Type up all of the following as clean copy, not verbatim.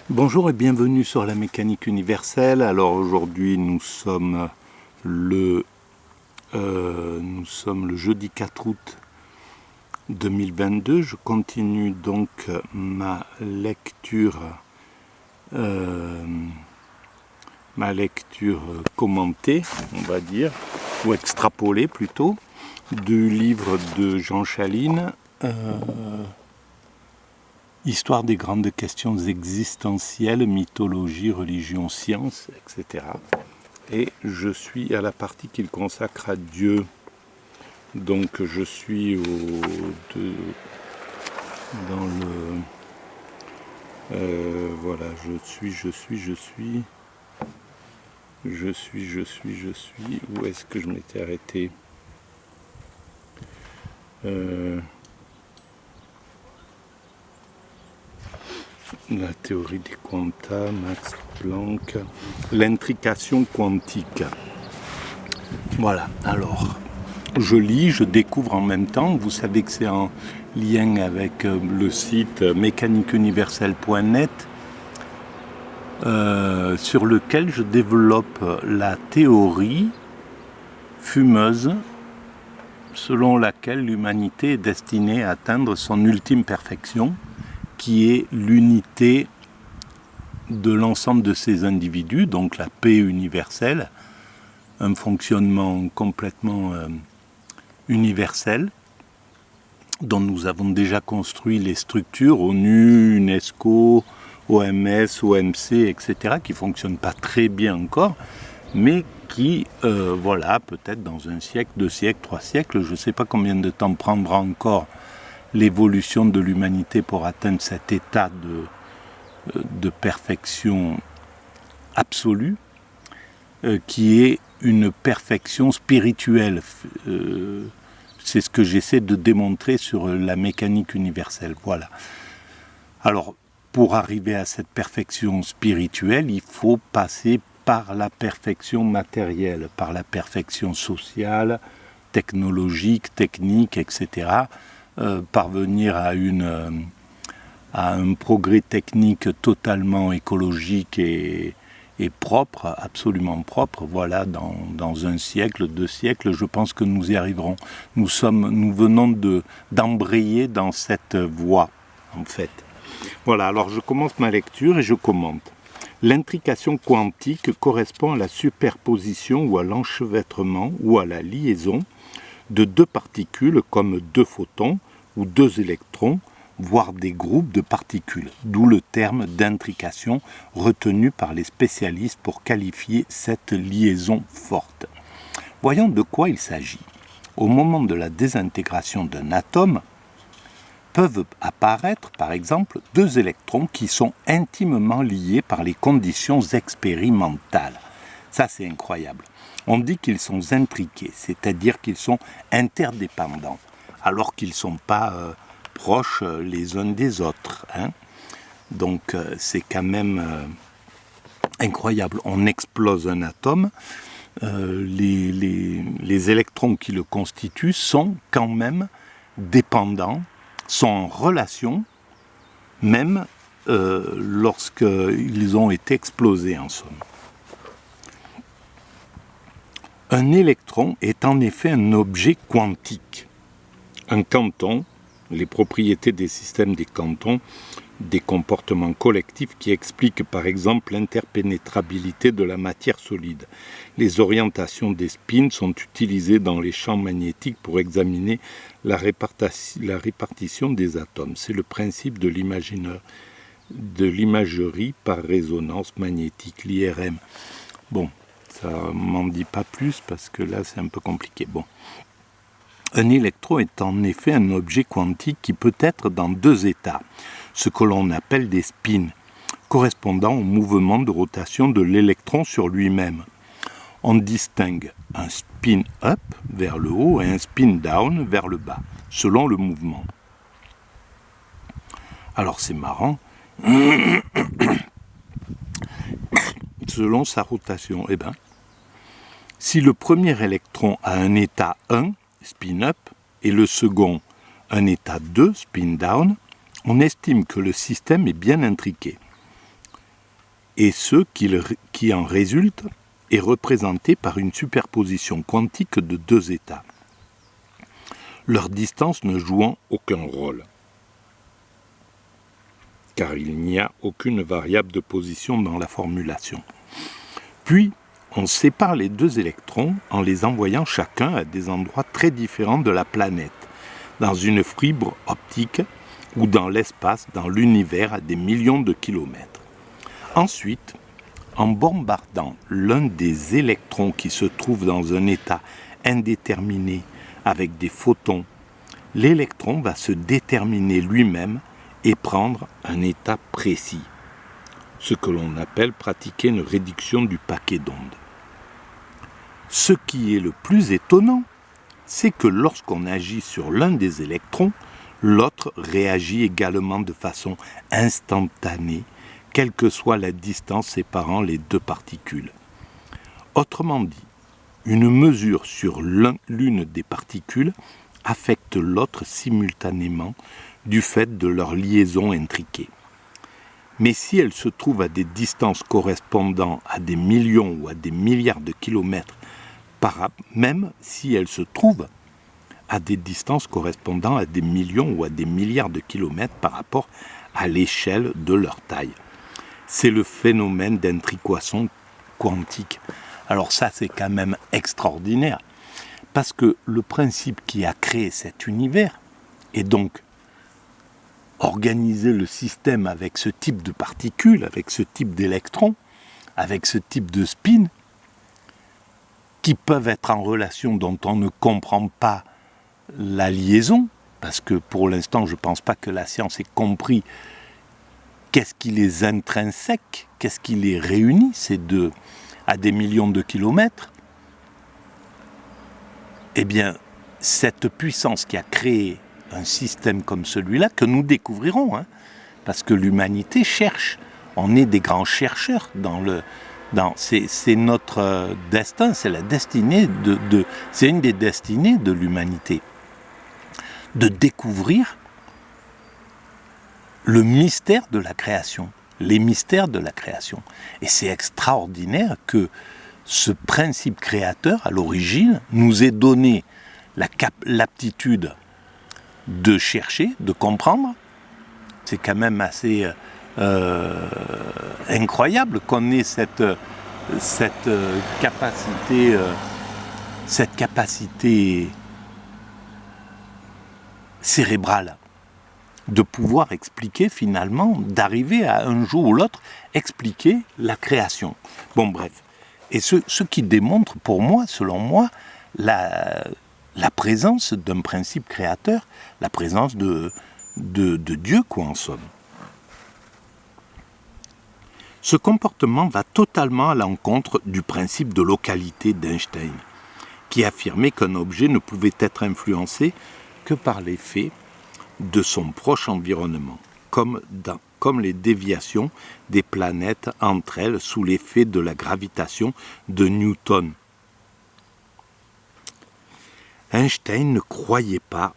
Bonjour et bienvenue sur la mécanique universelle. Alors aujourd'hui nous sommes le jeudi 4 août 2022. Je continue donc ma lecture commentée, on va dire, ou extrapolée plutôt, du livre de Jean Chaline, Histoire des grandes questions existentielles, mythologie, religion, science, etc. Et je suis à la partie qu'il consacre à Dieu. Donc je suis voilà, où est-ce que je m'étais arrêté? La théorie des quanta, Max Planck, l'intrication quantique. Voilà, alors, je lis, je découvre en même temps. Vous savez que c'est en lien avec le site mécaniqueuniverselle.net sur lequel je développe la théorie fumeuse selon laquelle l'humanité est destinée à atteindre son ultime perfection, qui est l'unité de l'ensemble de ces individus, donc la paix universelle, un fonctionnement complètement universel, dont nous avons déjà construit les structures, ONU, UNESCO, OMS, OMC, etc., qui ne fonctionnent pas très bien encore, mais qui, voilà, peut-être dans un siècle, 2 siècles, 3 siècles, je ne sais pas combien de temps prendra encore l'évolution de l'humanité pour atteindre cet état de perfection absolue, qui est une perfection spirituelle. C'est ce que j'essaie de démontrer sur la mécanique universelle. Voilà. Alors, pour arriver à cette perfection spirituelle, il faut passer par la perfection matérielle, par la perfection sociale, technologique, technique, etc., parvenir à un progrès technique totalement écologique et propre, absolument propre. Voilà, dans 1 siècle, 2 siècles, je pense que nous y arriverons. Nous venons d'embrayer dans cette voie, en fait. Voilà, alors je commence ma lecture et je commente. L'intrication quantique correspond à la superposition ou à l'enchevêtrement ou à la liaison de 2 particules comme 2 photons ou 2 électrons, voire des groupes de particules, d'où le terme d'intrication retenu par les spécialistes pour qualifier cette liaison forte. Voyons de quoi il s'agit. Au moment de la désintégration d'un atome, peuvent apparaître, par exemple, 2 électrons qui sont intimement liés par les conditions expérimentales. Ça, c'est incroyable. On dit qu'ils sont intriqués, c'est-à-dire qu'ils sont interdépendants, alors qu'ils ne sont pas proches les uns des autres. Donc, c'est quand même incroyable. On explose un atome, les électrons qui le constituent sont quand même dépendants, sont en relation, même lorsqu'ils ont été explosés en somme. Un électron est en effet un objet quantique. Un quanton, les propriétés des systèmes des quantons, des comportements collectifs qui expliquent par exemple l'interpénétrabilité de la matière solide. Les orientations des spins sont utilisées dans les champs magnétiques pour examiner la répartition des atomes. C'est le principe de l'imagerie par résonance magnétique, l'IRM. Bon, ça ne m'en dit pas plus parce que là c'est un peu compliqué. Bon. Un électron est en effet un objet quantique qui peut être dans 2 états, ce que l'on appelle des spins, correspondant au mouvement de rotation de l'électron sur lui-même. On distingue un spin up vers le haut et un spin down vers le bas, selon le mouvement. Alors c'est marrant, selon sa rotation, si le premier électron a un état 1, spin up, et le second un état 2, spin down, on estime que le système est bien intriqué. et ce qui en résulte est représenté par une superposition quantique de deux états, leur distance ne jouant aucun rôle, car il n'y a aucune variable de position dans la formulation. Puis, on sépare les deux électrons en les envoyant chacun à des endroits très différents de la planète, dans une fibre optique ou dans l'espace, dans l'univers à des millions de kilomètres. Ensuite, en bombardant l'un des électrons qui se trouve dans un état indéterminé avec des photons, l'électron va se déterminer lui-même et prendre un état précis, ce que l'on appelle pratiquer une réduction du paquet d'ondes. Ce qui est le plus étonnant, c'est que lorsqu'on agit sur l'un des électrons, l'autre réagit également de façon instantanée, quelle que soit la distance séparant les deux particules. Autrement dit, une mesure sur l'une des particules affecte l'autre simultanément du fait de leur liaison intriquée. Mais si elle se trouve à des distances correspondant à des millions ou à des milliards de kilomètres, même si elle se trouve à des distances correspondant à des millions ou à des milliards de kilomètres par rapport à l'échelle de leur taille. C'est le phénomène d'intrication quantique. Alors ça, c'est quand même extraordinaire, parce que le principe qui a créé cet univers, et donc organiser le système avec ce type de particules, avec ce type d'électrons, avec ce type de spin, qui peuvent être en relation dont on ne comprend pas la liaison, parce que pour l'instant, je ne pense pas que la science ait compris qu'est-ce qui les intrinsèque, qu'est-ce qui les réunit, ces deux, à des millions de kilomètres. Eh bien, cette puissance qui a créé un système comme celui-là, que nous découvrirons, parce que l'humanité cherche, on est des grands chercheurs c'est notre destin, c'est la destinée c'est une des destinées de l'humanité, de découvrir le mystère de la création, les mystères de la création. Et c'est extraordinaire que ce principe créateur, à l'origine, nous ait donné l'aptitude de chercher, de comprendre. C'est quand même assez incroyable qu'on ait cette capacité cérébrale de pouvoir expliquer finalement, d'arriver à un jour ou l'autre expliquer la création. Bon bref, et ce qui démontre pour moi, selon moi, la présence d'un principe créateur, la présence de Dieu, quoi, en somme. Ce comportement va totalement à l'encontre du principe de localité d'Einstein, qui affirmait qu'un objet ne pouvait être influencé que par l'effet de son proche environnement, comme les déviations des planètes entre elles sous l'effet de la gravitation de Newton. Einstein ne croyait pas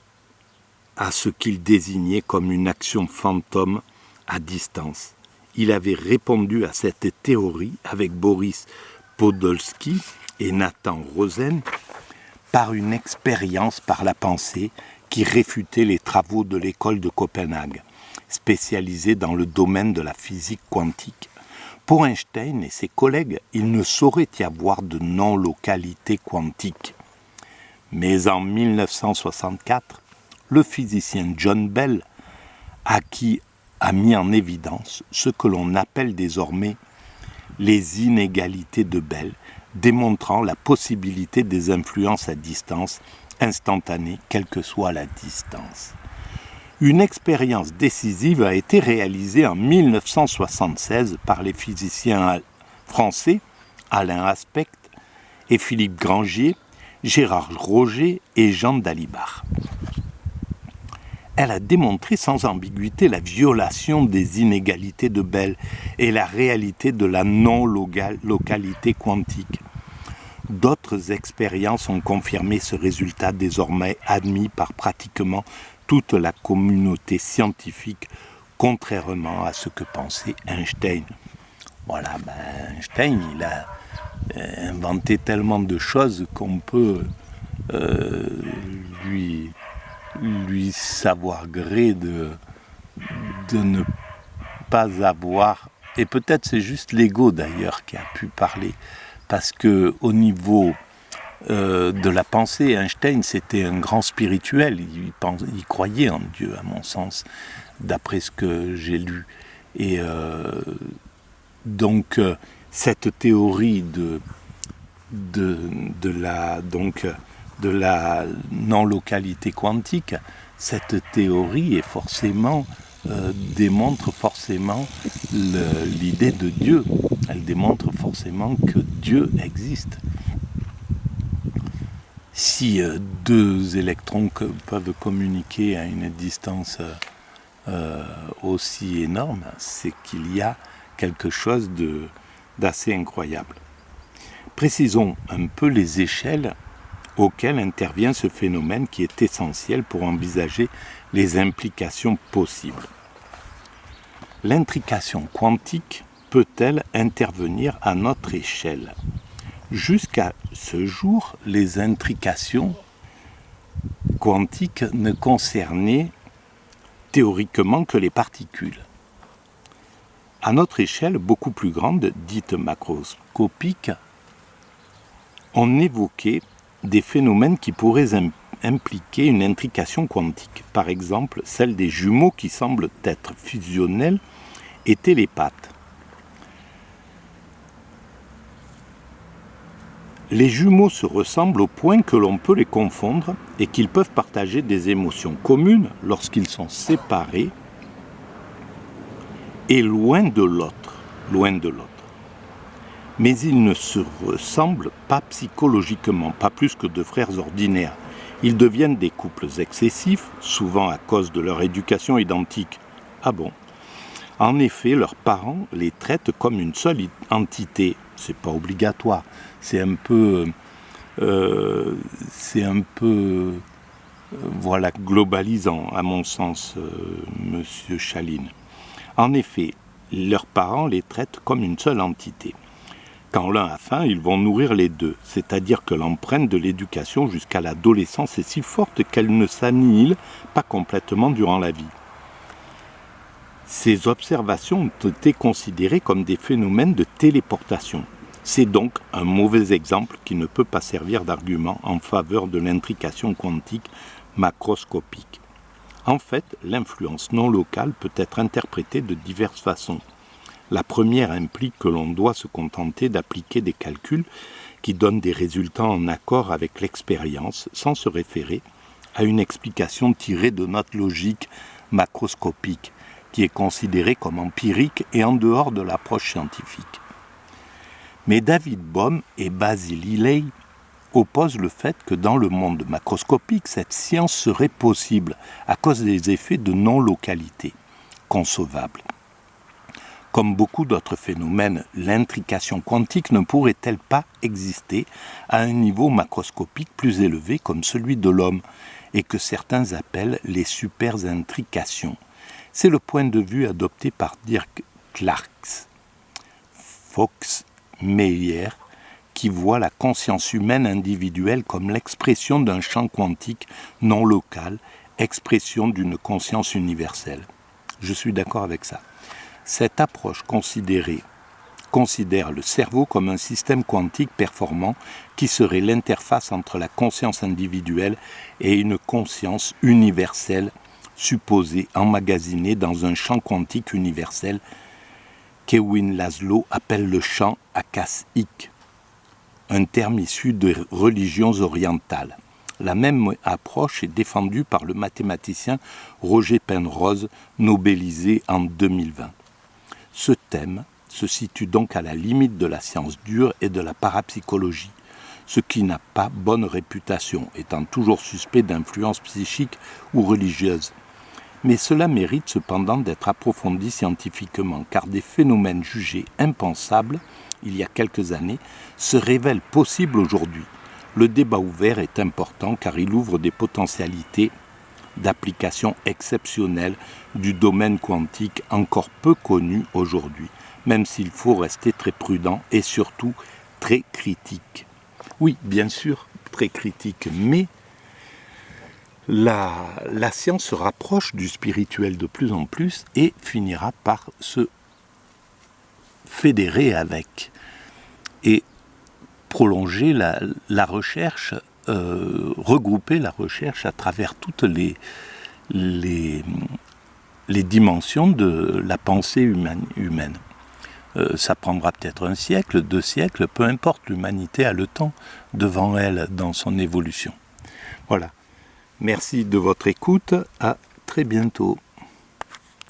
à ce qu'il désignait comme une action fantôme à distance. Il avait répondu à cette théorie avec Boris Podolsky et Nathan Rosen par une expérience par la pensée qui réfutait les travaux de l'école de Copenhague, spécialisée dans le domaine de la physique quantique. Pour Einstein et ses collègues, il ne saurait y avoir de non-localité quantique. Mais en 1964, le physicien John Bell a mis en évidence ce que l'on appelle désormais les inégalités de Bell, démontrant la possibilité des influences à distance instantanées, quelle que soit la distance. Une expérience décisive a été réalisée en 1976 par les physiciens français Alain Aspect et Philippe Grangier, Gérard Roger et Jean Dalibard. Elle a démontré sans ambiguïté la violation des inégalités de Bell et la réalité de la non-localité quantique. D'autres expériences ont confirmé ce résultat désormais admis par pratiquement toute la communauté scientifique, contrairement à ce que pensait Einstein. Voilà, Einstein, il a inventé tellement de choses qu'on peut lui savoir gré de ne pas avoir, et peut-être c'est juste l'ego d'ailleurs qui a pu parler, parce que au niveau de la pensée, Einstein c'était un grand spirituel, il croyait en Dieu à mon sens, d'après ce que j'ai lu. Et donc cette théorie de la non-localité quantique, cette théorie est forcément démontre forcément l'idée de Dieu. Elle démontre forcément que Dieu existe. Si deux électrons peuvent communiquer à une distance aussi énorme, c'est qu'il y a quelque chose d'assez incroyable. Précisons un peu les échelles auxquelles intervient ce phénomène qui est essentiel pour envisager les implications possibles. L'intrication quantique peut-elle intervenir à notre échelle ? Jusqu'à ce jour, les intrications quantiques ne concernaient théoriquement que les particules. À notre échelle beaucoup plus grande, dite macroscopique, on évoquait des phénomènes qui pourraient impliquer une intrication quantique. Par exemple, celle des jumeaux qui semblent être fusionnels et télépathes. Les jumeaux se ressemblent au point que l'on peut les confondre et qu'ils peuvent partager des émotions communes lorsqu'ils sont séparés et loin de l'autre. Mais ils ne se ressemblent pas psychologiquement, pas plus que deux frères ordinaires. Ils deviennent des couples excessifs, souvent à cause de leur éducation identique. Ah bon ? En effet, leurs parents les traitent comme une seule entité. C'est pas obligatoire. C'est un peu globalisant, à mon sens, Monsieur Chaline. En effet, leurs parents les traitent comme une seule entité. Quand l'un a faim, ils vont nourrir les deux, c'est-à-dire que l'empreinte de l'éducation jusqu'à l'adolescence est si forte qu'elle ne s'annihile pas complètement durant la vie. Ces observations ont été considérées comme des phénomènes de téléportation. C'est donc un mauvais exemple qui ne peut pas servir d'argument en faveur de l'intrication quantique macroscopique. En fait, l'influence non locale peut être interprétée de diverses façons. La première implique que l'on doit se contenter d'appliquer des calculs qui donnent des résultats en accord avec l'expérience sans se référer à une explication tirée de notre logique macroscopique qui est considérée comme empirique et en dehors de l'approche scientifique. Mais David Bohm et Basil Hiley opposent le fait que dans le monde macroscopique, cette science serait possible à cause des effets de non-localité concevables. Comme beaucoup d'autres phénomènes, l'intrication quantique ne pourrait-elle pas exister à un niveau macroscopique plus élevé comme celui de l'homme et que certains appellent les superintrications ? C'est le point de vue adopté par Dirk Clarks, Fox Meyer, qui voit la conscience humaine individuelle comme l'expression d'un champ quantique non local, expression d'une conscience universelle. Je suis d'accord avec ça. Cette approche considère le cerveau comme un système quantique performant qui serait l'interface entre la conscience individuelle et une conscience universelle supposée emmagasinée dans un champ quantique universel qu'Erwin Laszlo appelle le champ akashique, un terme issu de religions orientales. La même approche est défendue par le mathématicien Roger Penrose, nobelisé en 2020. Ce thème se situe donc à la limite de la science dure et de la parapsychologie, ce qui n'a pas bonne réputation, étant toujours suspect d'influence psychique ou religieuse. Mais cela mérite cependant d'être approfondi scientifiquement, car des phénomènes jugés impensables, il y a quelques années, se révèlent possibles aujourd'hui. Le débat ouvert est important car il ouvre des potentialités d'applications exceptionnelles du domaine quantique encore peu connu aujourd'hui, même s'il faut rester très prudent et surtout très critique. Oui, bien sûr, très critique, mais la science se rapproche du spirituel de plus en plus et finira par se fédérer avec et prolonger la recherche, regrouper la recherche à travers toutes les dimensions de la pensée humaine. Ça prendra peut-être 1 siècle, 2 siècles, peu importe, l'humanité a le temps devant elle dans son évolution. Voilà. Merci de votre écoute, à très bientôt.